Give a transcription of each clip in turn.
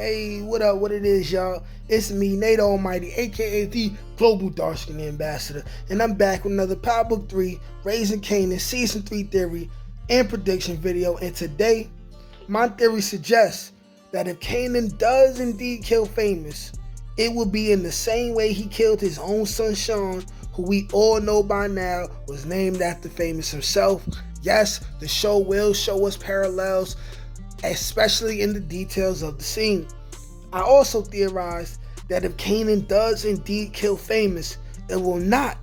Hey, what up? What it is, y'all? It's me, Nate Almighty, aka the Global Dark-Skinned Ambassador, and I'm back with another Power Book 3, Raising Kanan Season 3 theory and prediction video. And today, my theory suggests that if Kanan does indeed kill Famous, it will be in the same way he killed his own son Shawn, who we all know by now was named after Famous himself. Yes, the show will show us parallels, especially in the details of the scene. I also theorized that if Kanan does indeed kill Famous, it will not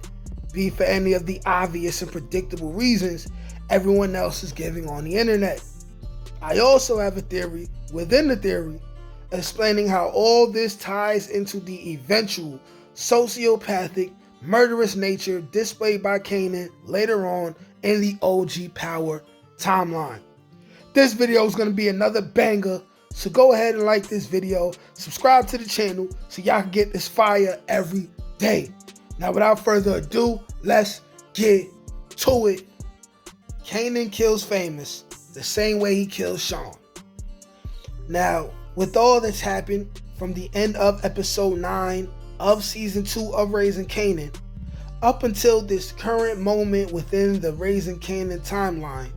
be for any of the obvious and predictable reasons everyone else is giving on the internet. I also have a theory within the theory explaining how all this ties into the eventual sociopathic, murderous nature displayed by Kanan later on in the OG Power timeline. This video is going to be another banger, so go ahead and like this video, subscribe to the channel so y'all can get this fire every day. Now without further ado, let's get to it. Kanan kills Famous the same way he kills Shawn. Now, with all that's happened from the end of episode 9 of season 2 of Raising Kanan up until this current moment within the Raising Kanan timeline,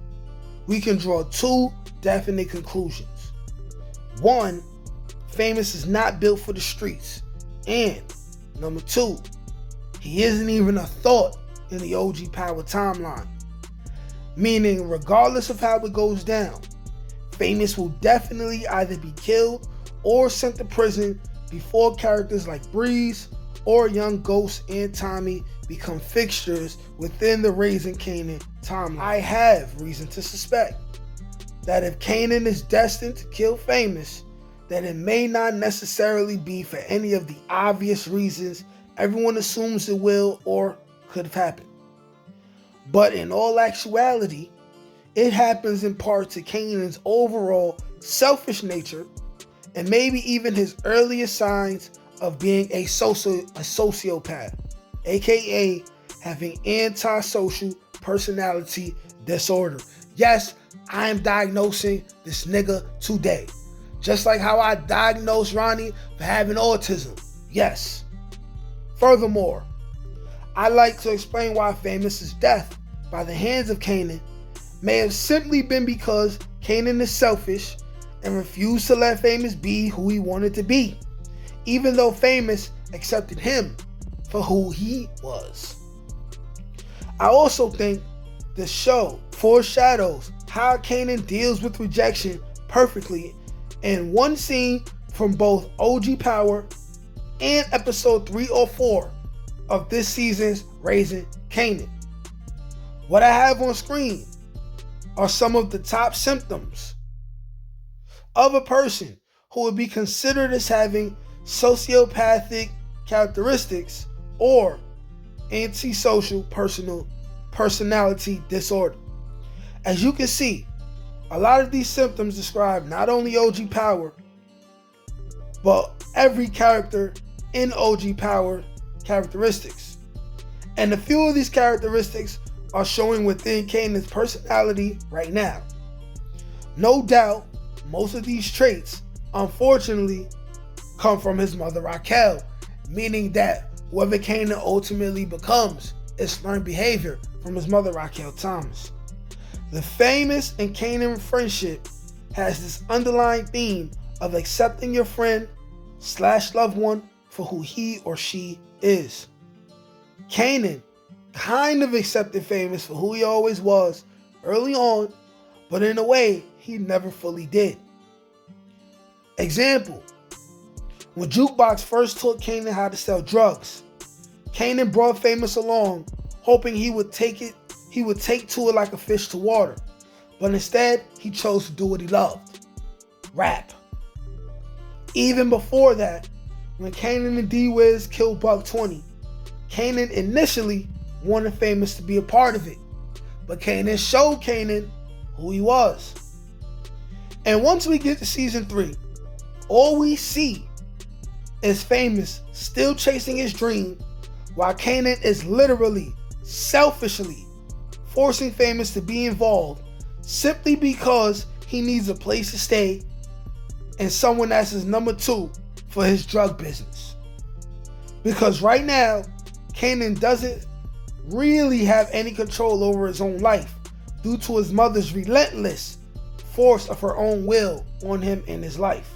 we can draw two definite conclusions. One, Famous is not built for the streets. And number two, he isn't even a thought in the OG Power timeline. Meaning, regardless of how it goes down, Famous will definitely either be killed or sent to prison before characters like Breeze or young Ghost and Tommy become fixtures within the Raising Kanan timeline. I have reason to suspect that if Kanan is destined to kill Famous, that it may not necessarily be for any of the obvious reasons everyone assumes it will or could have happened. But in all actuality, it happens in part to Kanan's overall selfish nature and maybe even his earliest signs of being a sociopath, aka having antisocial personality disorder. Yes, I am diagnosing this nigga today. Just like how I diagnosed Ronnie for having autism. Yes. Furthermore, I like to explain why Famous's death by the hands of Kanan may have simply been because Kanan is selfish and refused to let Famous be who he wanted to be, even though Famous accepted him for who he was. I also think the show foreshadows how Kanan deals with rejection perfectly in one scene from both OG Power and episode 3 or 4 of this season's Raising Kanan. What I have on screen are some of the top symptoms of a person who would be considered as having sociopathic characteristics or antisocial personality disorder. As you can see, a lot of these symptoms describe not only OG Power, but every character in OG Power characteristics. And a few of these characteristics are showing within Kanan's personality right now. No doubt, most of these traits, unfortunately, come from his mother Raquel, meaning that whoever Kanan ultimately becomes is learned behavior from his mother Raquel Thomas. The Famous and Kanan friendship has this underlying theme of accepting your friend / loved one for who he or she is. Kanan kind of accepted Famous for who he always was early on, but in a way he never fully did. Example, when Jukebox first taught Kanan how to sell drugs, Kanan brought Famous along, hoping he would take to it like a fish to water, but instead he chose to do what he loved: rap. Even before that, when Kanan and D-Wiz killed Buck 20, Kanan initially wanted Famous to be a part of it, but Kanan showed Kanan who he was. And once we get to season 3, all we see is Famous still chasing his dream, while Kanan is literally, selfishly forcing Famous to be involved simply because he needs a place to stay and someone that's his number 2 for his drug business. Because right now, Kanan doesn't really have any control over his own life due to his mother's relentless force of her own will on him in his life.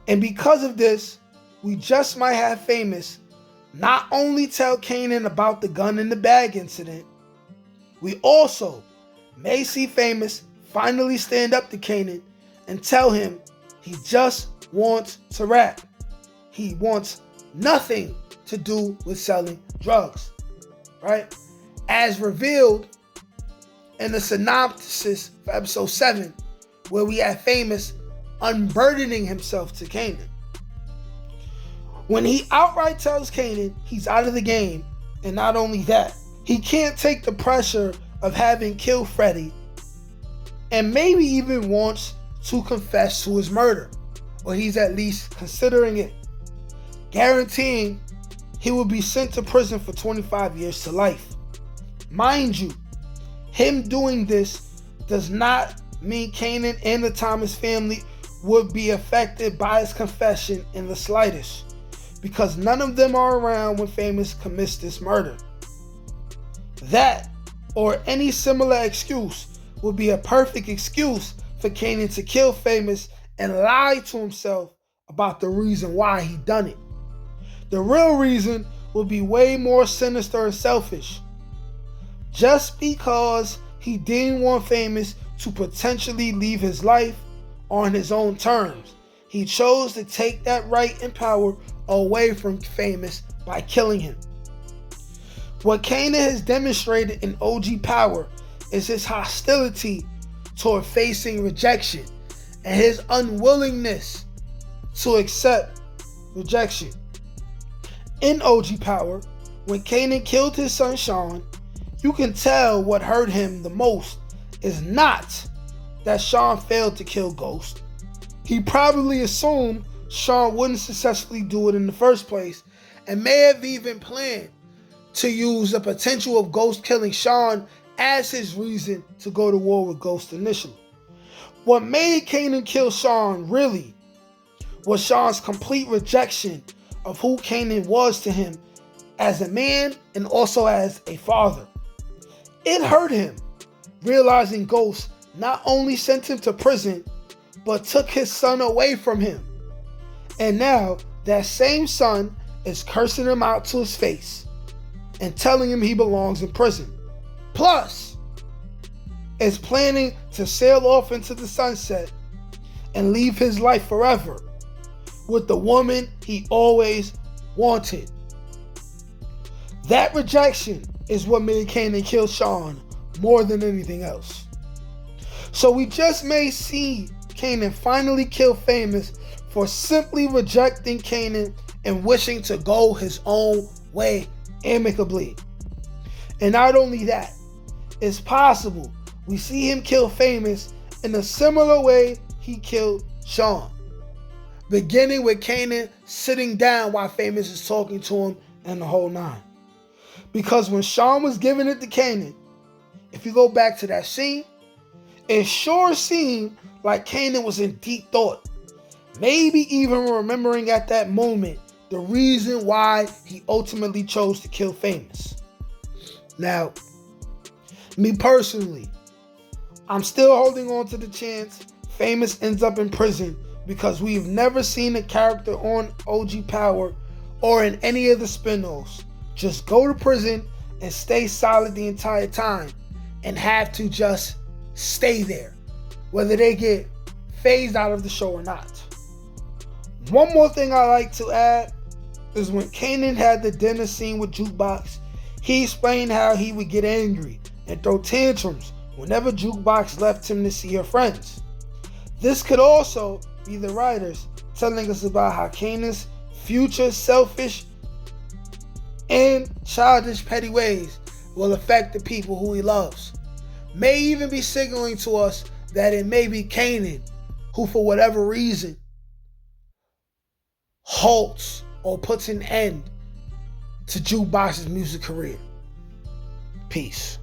And because of this, we just might have Famous not only tell Kanan about the gun in the bag incident, we also may see Famous finally stand up to Kanan and tell him he just wants to rap. He wants nothing to do with selling drugs, right? As revealed in the synopsis for episode 7, where we have Famous unburdening himself to Kanan. When he outright tells Kanan he's out of the game, and not only that, he can't take the pressure of having killed Freddie, and maybe even wants to confess to his murder, or he's at least considering it, guaranteeing he will be sent to prison for 25 years to life. Mind you, him doing this does not mean Kanan and the Thomas family would be affected by his confession in the slightest, because none of them are around when Famous commits this murder. That, or any similar excuse, would be a perfect excuse for Kanan to kill Famous and lie to himself about the reason why he done it. The real reason would be way more sinister and selfish. Just because he didn't want Famous to potentially leave his life on his own terms, he chose to take that right and power away from Famous by killing him. What Kanan has demonstrated in OG Power is his hostility toward facing rejection and his unwillingness to accept rejection. In OG Power, when Kanan killed his son Shawn, you can tell what hurt him the most is not that Shawn failed to kill Ghost. He probably assumed Shawn wouldn't successfully do it in the first place, and may have even planned to use the potential of Ghost killing Shawn as his reason to go to war with Ghost initially. What made Kanan kill Shawn really was Shawn's complete rejection of who Kanan was to him as a man and also as a father. It hurt him realizing Ghost not only sent him to prison, but took his son away from him. And now that same son is cursing him out to his face and telling him he belongs in prison. Plus, is planning to sail off into the sunset and leave his life forever with the woman he always wanted. That rejection is what made Kanan kill Shawn more than anything else. So we just may see Kanan finally kill Famous for simply rejecting Kanan and wishing to go his own way amicably. And not only that, it's possible we see him kill Famous in a similar way he killed Shawn, beginning with Kanan sitting down while Famous is talking to him and the whole nine. Because when Shawn was giving it to Kanan, if you go back to that scene, it sure seemed like Kanan was in deep thought, maybe even remembering at that moment the reason why he ultimately chose to kill Famous. Now, me personally, I'm still holding on to the chance Famous ends up in prison, because we've never seen a character on OG Power or in any of the spin-offs just go to prison and stay solid the entire time and have to just stay there, whether they get phased out of the show or not. One more thing I like to add is when Kanan had the dinner scene with Jukebox, he explained how he would get angry and throw tantrums whenever Jukebox left him to see her friends. This could also be the writers telling us about how Kanan's future selfish and childish petty ways will affect the people who he loves. May even be signaling to us that it may be Kanan who, for whatever reason, halts or puts an end to Jukebox's music career. Peace.